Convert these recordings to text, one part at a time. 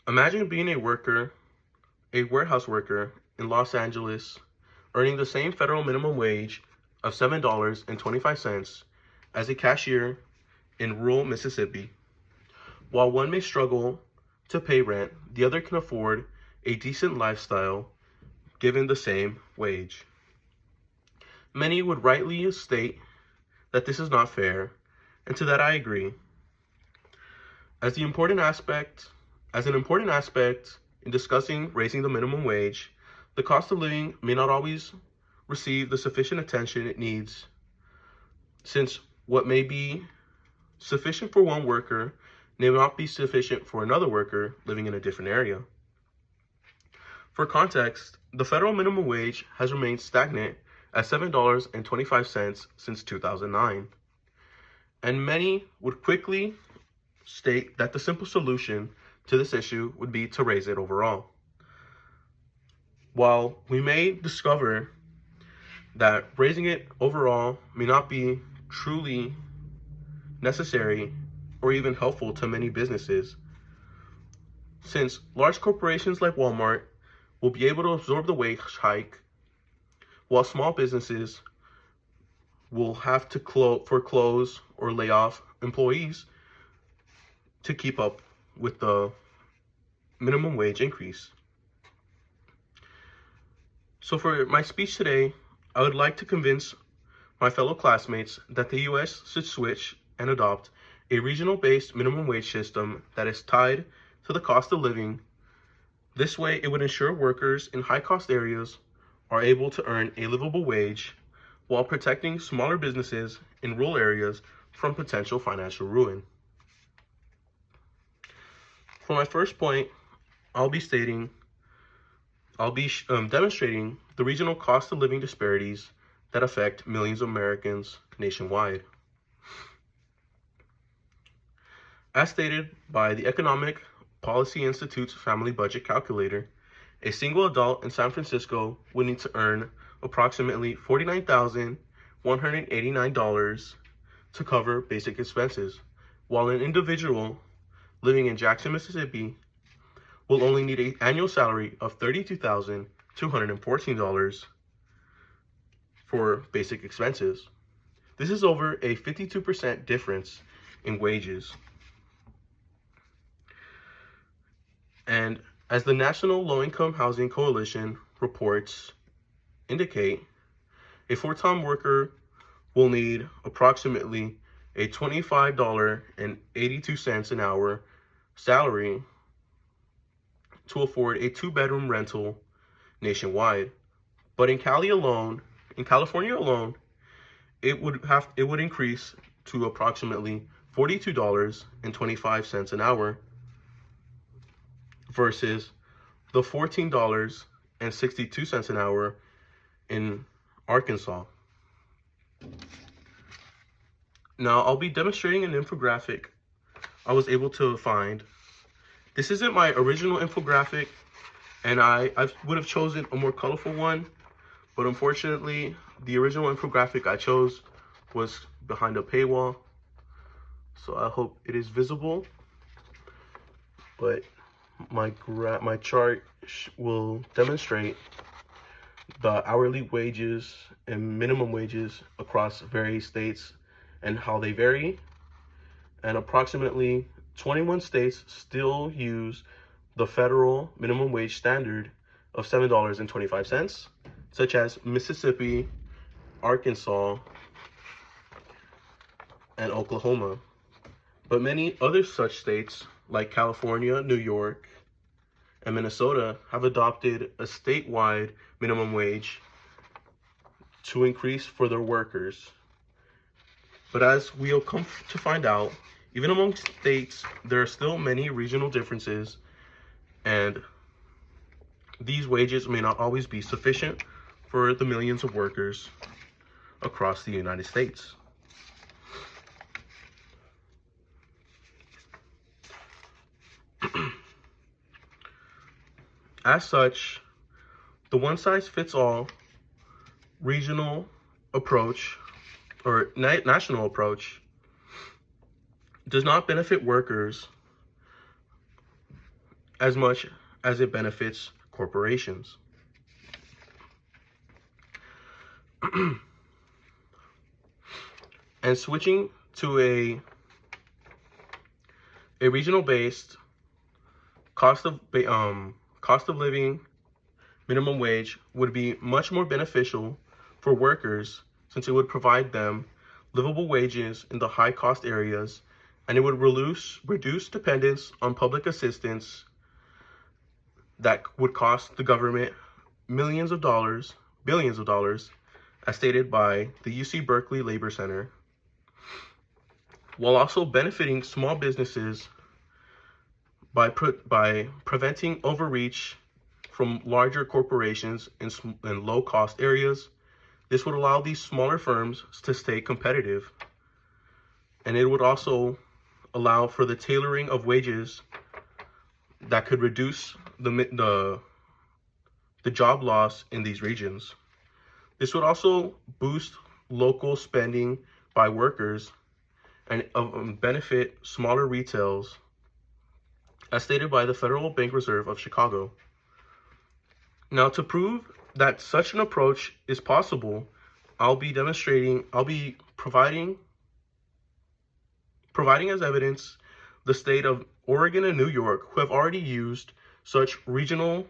Imagine being a warehouse worker in Los Angeles, earning the same federal minimum wage of $7.25 as a cashier in rural Mississippi. While one may struggle to pay rent, the other can afford a decent lifestyle given the same wage. Many would rightly state that this is not fair, and to that I agree. As the important aspect, as an important aspect in discussing raising the minimum wage, the cost of living may not always receive the sufficient attention it needs, since what may be sufficient for one worker may not be sufficient for another worker living in a different area. For context, the federal minimum wage has remained stagnant at $7.25 since 2009, and many would quickly state that the simple solution to this issue would be to raise it overall. While we may discover that raising it overall may not be truly necessary or even helpful to many businesses, since large corporations like Walmart will be able to absorb the wage hike, while small businesses will have to foreclose or lay off employees to keep up with the minimum wage increase. So for my speech today, I would like to convince my fellow classmates that the US should switch and adopt a regional-based minimum wage system that is tied to the cost of living. This way, it would ensure workers in high-cost areas are able to earn a livable wage while protecting smaller businesses in rural areas from potential financial ruin. For my first point, I'll be demonstrating the regional cost of living disparities that affect millions of Americans nationwide. As stated by the Economic Policy Institute's Family Budget Calculator, a single adult in San Francisco would need to earn approximately $49,189 to cover basic expenses, while an individual living in Jackson, Mississippi will only need an annual salary of $32,214 for basic expenses. This is over a 52% difference in wages. And as the National Low-Income Housing Coalition reports indicate, a full-time worker will need approximately a $25.82 an hour salary to afford a two-bedroom rental nationwide. But in California alone, it would increase to approximately $42.25 an hour versus the $14.62 an hour in Arkansas. Now, I'll be demonstrating an infographic I was able to find. This isn't my original infographic, and I would have chosen a more colorful one, but unfortunately, the original infographic I chose was behind a paywall, so I hope it is visible. But my chart will demonstrate the hourly wages and minimum wages across various states and how they vary. And approximately 21 states still use the federal minimum wage standard of $7.25, such as Mississippi, Arkansas, and Oklahoma. But many other such states, like California, New York, and Minnesota, have adopted a statewide minimum wage to increase for their workers. But as we'll come to find out, even among states, there are still many regional differences, and these wages may not always be sufficient for the millions of workers across the United States. As such, the one-size-fits-all regional approach or national approach does not benefit workers as much as it benefits corporations. And switching to a regional-based cost of living minimum wage would be much more beneficial for workers, since it would provide them livable wages in the high-cost areas, and it would reduce dependence on public assistance that would cost the government billions of dollars, as stated by the UC Berkeley Labor Center, while also benefiting small businesses by preventing overreach from larger corporations in low-cost areas. This would allow these smaller firms to stay competitive, and it would also allow for the tailoring of wages that could reduce the job loss in these regions. This would also boost local spending by workers and benefit smaller retails, as stated by the Federal Bank Reserve of Chicago. Now, to prove that such an approach is possible, I'll be providing as evidence the state of Oregon and New York, who have already used such regional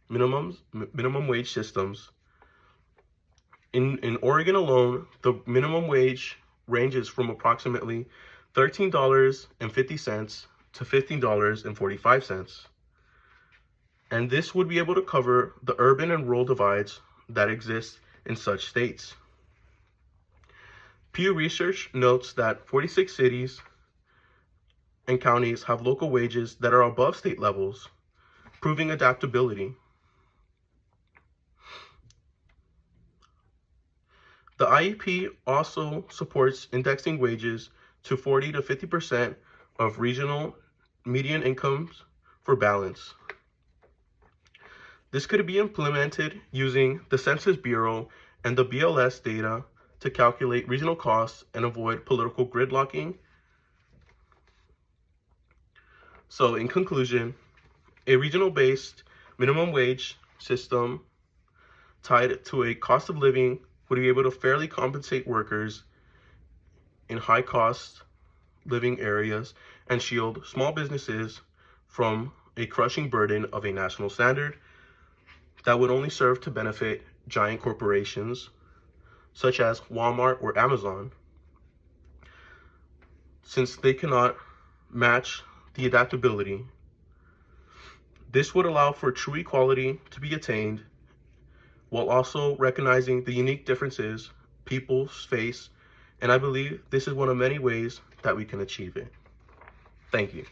minimum wage systems. In Oregon alone, the minimum wage ranges from approximately $13.50 to $15.45. And this would be able to cover the urban and rural divides that exist in such states. Pew Research notes that 46 cities and counties have local wages that are above state levels, proving adaptability. The IEP also supports indexing wages to 40 to 50% of regional median incomes for balance. This could be implemented using the Census Bureau and the BLS data to calculate regional costs and avoid political gridlocking. So in conclusion, a regional-based minimum wage system tied to a cost of living would be able to fairly compensate workers in high-cost living areas and shield small businesses from a crushing burden of a national standard that would only serve to benefit giant corporations such as Walmart or Amazon, since they cannot match the adaptability. This would allow for true equality to be attained while also recognizing the unique differences people face, and I believe this is one of many ways that we can achieve it. Thank you.